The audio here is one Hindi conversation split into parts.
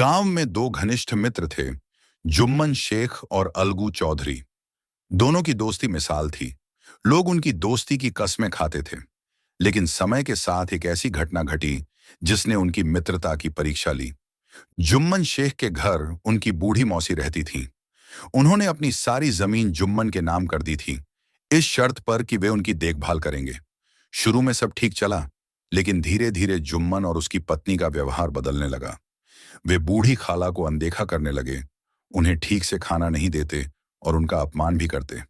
गांव में दो घनिष्ठ मित्र थे, जुम्मन शेख और अलगू चौधरी। दोनों की दोस्ती मिसाल थी। लोग उनकी दोस्ती की कस्में खाते थे। लेकिन समय के साथ एक ऐसी घटना घटी जिसने उनकी मित्रता की परीक्षा ली। जुम्मन शेख के घर उनकी बूढ़ी मौसी रहती थीं। उन्होंने अपनी सारी जमीन जुम्मन के नाम कर दी थी, इस शर्त पर कि वे उनकी देखभाल करेंगे। शुरू में सब ठीक चला, लेकिन धीरे धीरे जुम्मन और उसकी पत्नी का व्यवहार बदलने लगा। वे बूढ़ी खाला को अनदेखा करने लगे, उन्हें ठीक से खाना नहीं देते और उनका अपमान भी करते।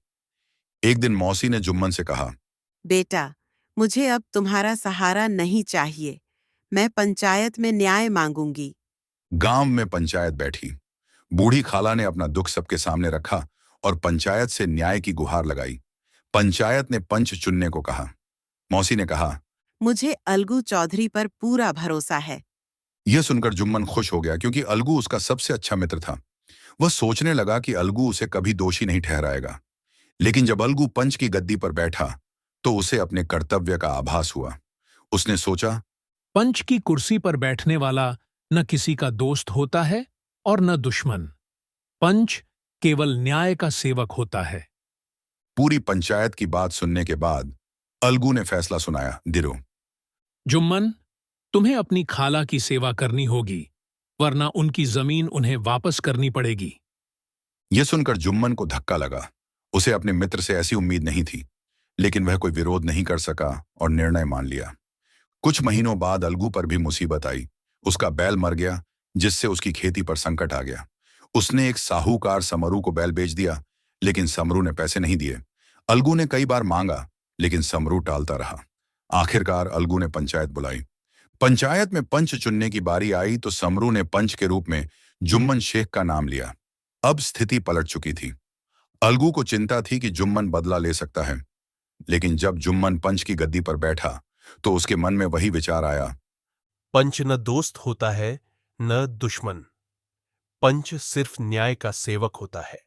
एक दिन मौसी ने जुम्मन से कहा, बेटा, मुझे अब तुम्हारा सहारा नहीं चाहिए। मैं पंचायत में न्याय मांगूंगी। गांव में पंचायत बैठी। बूढ़ी खाला ने अपना दुख सबके सामने रखा और पंचायत से न्याय की गुहार लगाई। पंचायत ने पंच चुनने को कहा। मौसी ने कहा, मुझे अलगू चौधरी पर पूरा भरोसा है। यह सुनकर जुम्मन खुश हो गया, क्योंकि अलगू उसका सबसे अच्छा मित्र था। वह सोचने लगा कि अलगू उसे कभी दोषी नहीं ठहराएगा। लेकिन जब अलगू पंच की गद्दी पर बैठा तो उसे अपने कर्तव्य का आभास हुआ। उसने सोचा, पंच की कुर्सी पर बैठने वाला न किसी का दोस्त होता है और न दुश्मन। पंच केवल न्याय का सेवक होता है। पूरी पंचायत की बात सुनने के बाद अलगू ने फैसला सुनाया, दिरो, जुम्मन, तुम्हें अपनी खाला की सेवा करनी होगी, वरना उनकी जमीन उन्हें वापस करनी पड़ेगी। यह सुनकर जुम्मन को धक्का लगा। उसे अपने मित्र से ऐसी उम्मीद नहीं थी, लेकिन वह कोई विरोध नहीं कर सका और निर्णय मान लिया। कुछ महीनों बाद अलगू पर भी मुसीबत आई। उसका बैल मर गया, जिससे उसकी खेती पर संकट आ गया। उसने एक साहूकार समरू को बैल बेच दिया, लेकिन समरू ने पैसे नहीं दिए। अलगू ने कई बार मांगा, लेकिन समरू टालता रहा। आखिरकार अलगू ने पंचायत बुलाई। पंचायत में पंच चुनने की बारी आई तो समरू ने पंच के रूप में जुम्मन शेख का नाम लिया। अब स्थिति पलट चुकी थी। अलगू को चिंता थी कि जुम्मन बदला ले सकता है, लेकिन जब जुम्मन पंच की गद्दी पर बैठा तो उसके मन में वही विचार आया, पंच न दोस्त होता है न दुश्मन। पंच सिर्फ न्याय का सेवक होता है।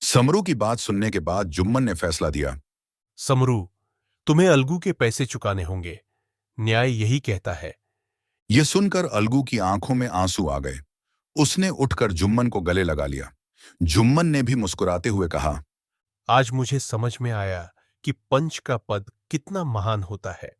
समरू की बात सुनने के बाद जुम्मन ने फैसला दिया, समरू, तुम्हें अलगू के पैसे चुकाने होंगे। न्याय यही कहता है। यह सुनकर अलगू की आंखों में आंसू आ गए। उसने उठकर जुम्मन को गले लगा लिया। जुम्मन ने भी मुस्कुराते हुए कहा, आज मुझे समझ में आया कि पंच का पद कितना महान होता है।